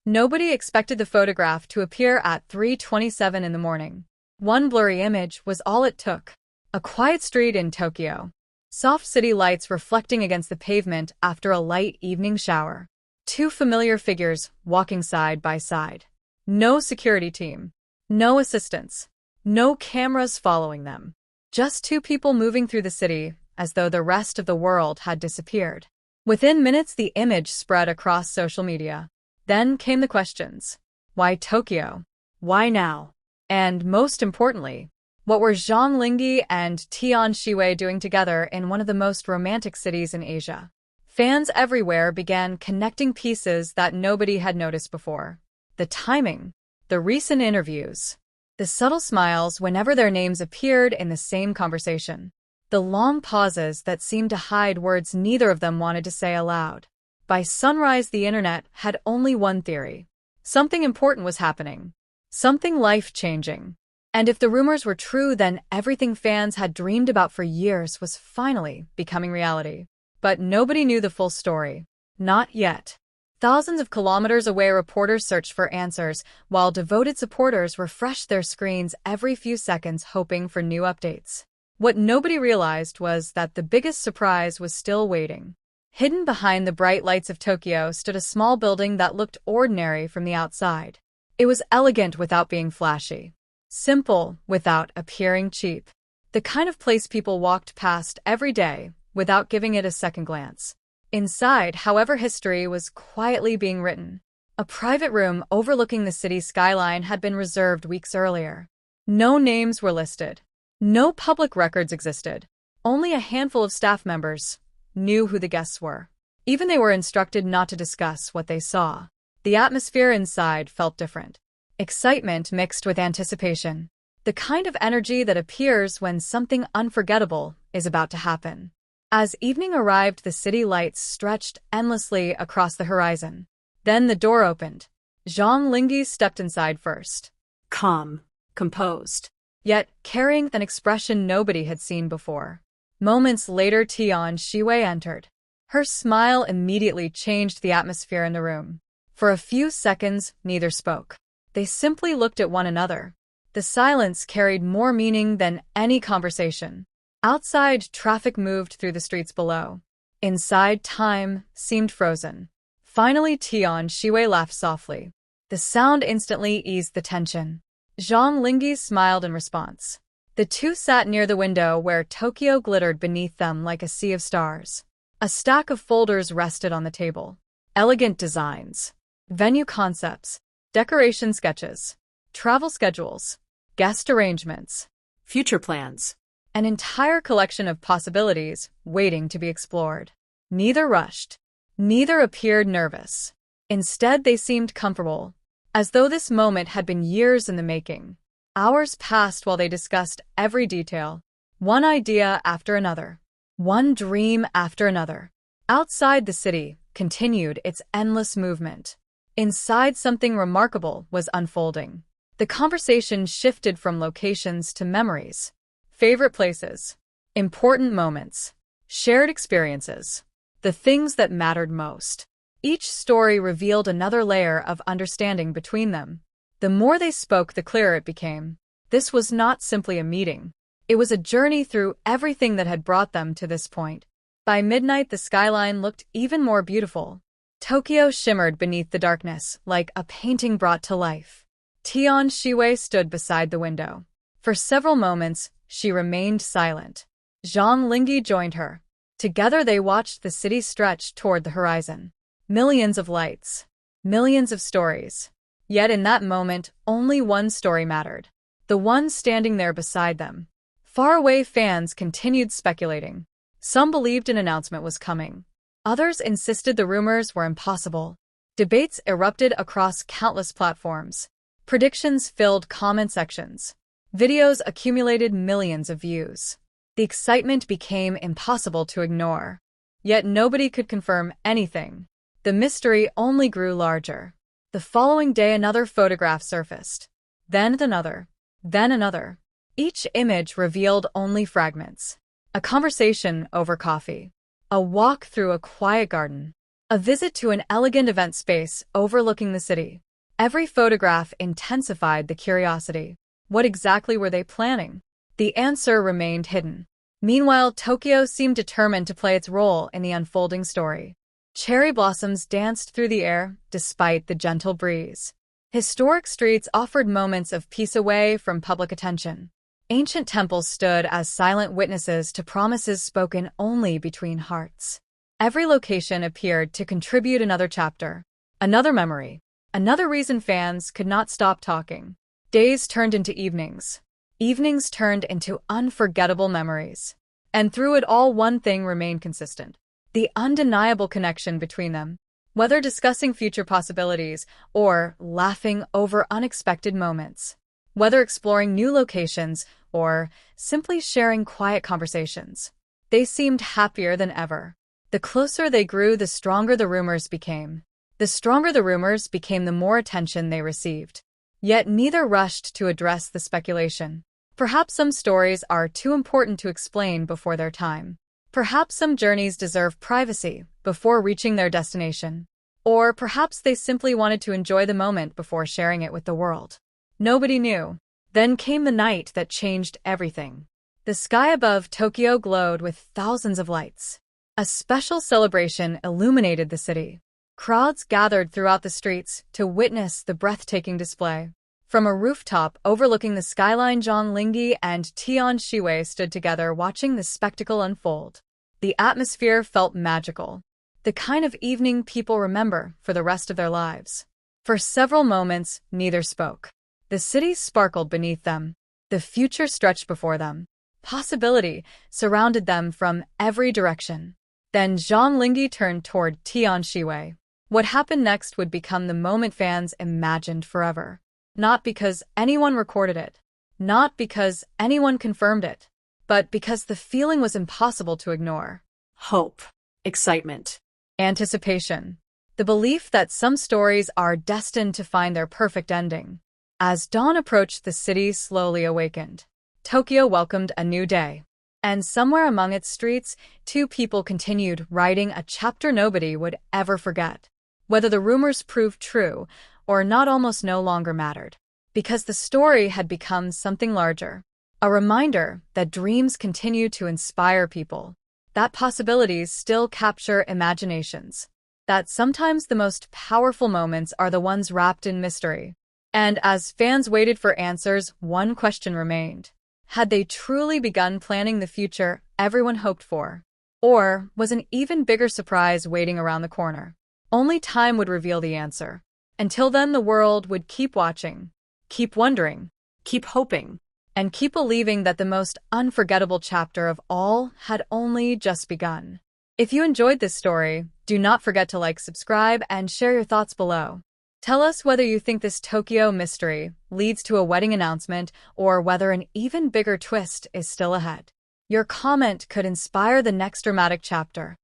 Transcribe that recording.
Nobody expected the photograph to appear at 3:27 in the morning. One blurry image was all it took. A quiet street in Tokyo. Soft city lights reflecting against the pavement after a light evening shower. Two familiar figures walking side by side. No security team. No assistants. No cameras following them. Just two people moving through the city as though the rest of the world had disappeared. Within minutes, the image spread across social media. Then came the questions. Why Tokyo? Why now? And most importantly, what were Zhang Linghe and Tian Xiwei doing together in one of the most romantic cities in Asia? Fans everywhere began connecting pieces that nobody had noticed before. The timing, the recent interviews, the subtle smiles whenever their names appeared in the same conversation, the long pauses that seemed to hide words neither of them wanted to say aloud. By sunrise, the internet had only one theory. Something important was happening. Something life-changing. And if the rumors were true, then everything fans had dreamed about for years was finally becoming reality. But nobody knew the full story. Not yet. Thousands of kilometers away, reporters searched for answers, while devoted supporters refreshed their screens every few seconds hoping for new updates. What nobody realized was that the biggest surprise was still waiting. Hidden behind the bright lights of Tokyo stood a small building that looked ordinary from the outside. It was elegant without being flashy. Simple without appearing cheap. The kind of place people walked past every day without giving it a second glance. Inside, however, history was quietly being written. A private room overlooking the city's skyline had been reserved weeks earlier. No names were listed. No public records existed. Only a handful of staff members knew who the guests were. Even they were instructed not to discuss what they saw. The atmosphere inside felt different. Excitement mixed with anticipation. The kind of energy that appears when something unforgettable is about to happen. As evening arrived, the city lights stretched endlessly across the horizon. Then the door opened. Zhang Linghe stepped inside first. Calm, composed, yet carrying an expression nobody had seen before. Moments later, Tian Xiwei entered. Her smile immediately changed the atmosphere in the room. For a few seconds, neither spoke. They simply looked at one another. The silence carried more meaning than any conversation. Outside, traffic moved through the streets below. Inside, time seemed frozen. Finally, Tian Xiwei laughed softly. The sound instantly eased the tension. Zhang Linghe smiled in response. The two sat near the window where Tokyo glittered beneath them like a sea of stars. A stack of folders rested on the table. Elegant designs, venue concepts, decoration sketches, travel schedules, guest arrangements, future plans. An entire collection of possibilities waiting to be explored. Neither rushed. Neither appeared nervous. Instead, they seemed comfortable, as though this moment had been years in the making. Hours passed while they discussed every detail, one idea after another, one dream after another. Outside, the city continued its endless movement. Inside, something remarkable was unfolding. The conversation shifted from locations to memories. Favorite places, important moments, shared experiences, the things that mattered most. Each story revealed another layer of understanding between them. The more they spoke, the clearer it became. This was not simply a meeting. It was a journey through everything that had brought them to this point. By midnight, the skyline looked even more beautiful. Tokyo shimmered beneath the darkness, like a painting brought to life. Tian Xiwei stood beside the window. For several moments, she remained silent. Zhang Linghe joined her. Together they watched the city stretch toward the horizon. Millions of lights. Millions of stories. Yet in that moment, only one story mattered. The one standing there beside them. Faraway fans continued speculating. Some believed an announcement was coming. Others insisted the rumors were impossible. Debates erupted across countless platforms. Predictions filled comment sections. Videos accumulated millions of views. The excitement became impossible to ignore. Yet nobody could confirm anything. The mystery only grew larger. The following day, another photograph surfaced. Then another. Then another. Each image revealed only fragments. A conversation over coffee. A walk through a quiet garden. A visit to an elegant event space overlooking the city. Every photograph intensified the curiosity. What exactly were they planning? The answer remained hidden. Meanwhile, Tokyo seemed determined to play its role in the unfolding story. Cherry blossoms danced through the air, despite the gentle breeze. Historic streets offered moments of peace away from public attention. Ancient temples stood as silent witnesses to promises spoken only between hearts. Every location appeared to contribute another chapter, another memory, another reason fans could not stop talking. Days turned into evenings. Evenings turned into unforgettable memories. And through it all, one thing remained consistent: the undeniable connection between them. Whether discussing future possibilities or laughing over unexpected moments, whether exploring new locations or simply sharing quiet conversations, they seemed happier than ever. The closer they grew, the stronger the rumors became. The stronger the rumors became, the more attention they received. Yet neither rushed to address the speculation. Perhaps some stories are too important to explain before their time. Perhaps some journeys deserve privacy before reaching their destination. Or perhaps they simply wanted to enjoy the moment before sharing it with the world. Nobody knew. Then came the night that changed everything. The sky above Tokyo glowed with thousands of lights. A special celebration illuminated the city. Crowds gathered throughout the streets to witness the breathtaking display. From a rooftop overlooking the skyline, Zhang Linghe and Tian Xiwei stood together watching the spectacle unfold. The atmosphere felt magical. The kind of evening people remember for the rest of their lives. For several moments, neither spoke. The city sparkled beneath them. The future stretched before them. Possibility surrounded them from every direction. Then Zhang Linghe turned toward Tian Xiwei. What happened next would become the moment fans imagined forever. Not because anyone recorded it. Not because anyone confirmed it. But because the feeling was impossible to ignore. Hope. Excitement. Anticipation. The belief that some stories are destined to find their perfect ending. As dawn approached, the city slowly awakened. Tokyo welcomed a new day. And somewhere among its streets, two people continued writing a chapter nobody would ever forget. Whether the rumors proved true or not almost no longer mattered. Because the story had become something larger. A reminder that dreams continue to inspire people. That possibilities still capture imaginations. That sometimes the most powerful moments are the ones wrapped in mystery. And as fans waited for answers, one question remained. Had they truly begun planning the future everyone hoped for? Or was an even bigger surprise waiting around the corner? Only time would reveal the answer. Until then, the world would keep watching, keep wondering, Keep hoping. and keep believing that the most unforgettable chapter of all had only just begun. If you enjoyed this story, do not forget to like, subscribe, and share your thoughts below. Tell us whether you think this Tokyo mystery leads to a wedding announcement or whether an even bigger twist is still ahead. Your comment could inspire the next dramatic chapter.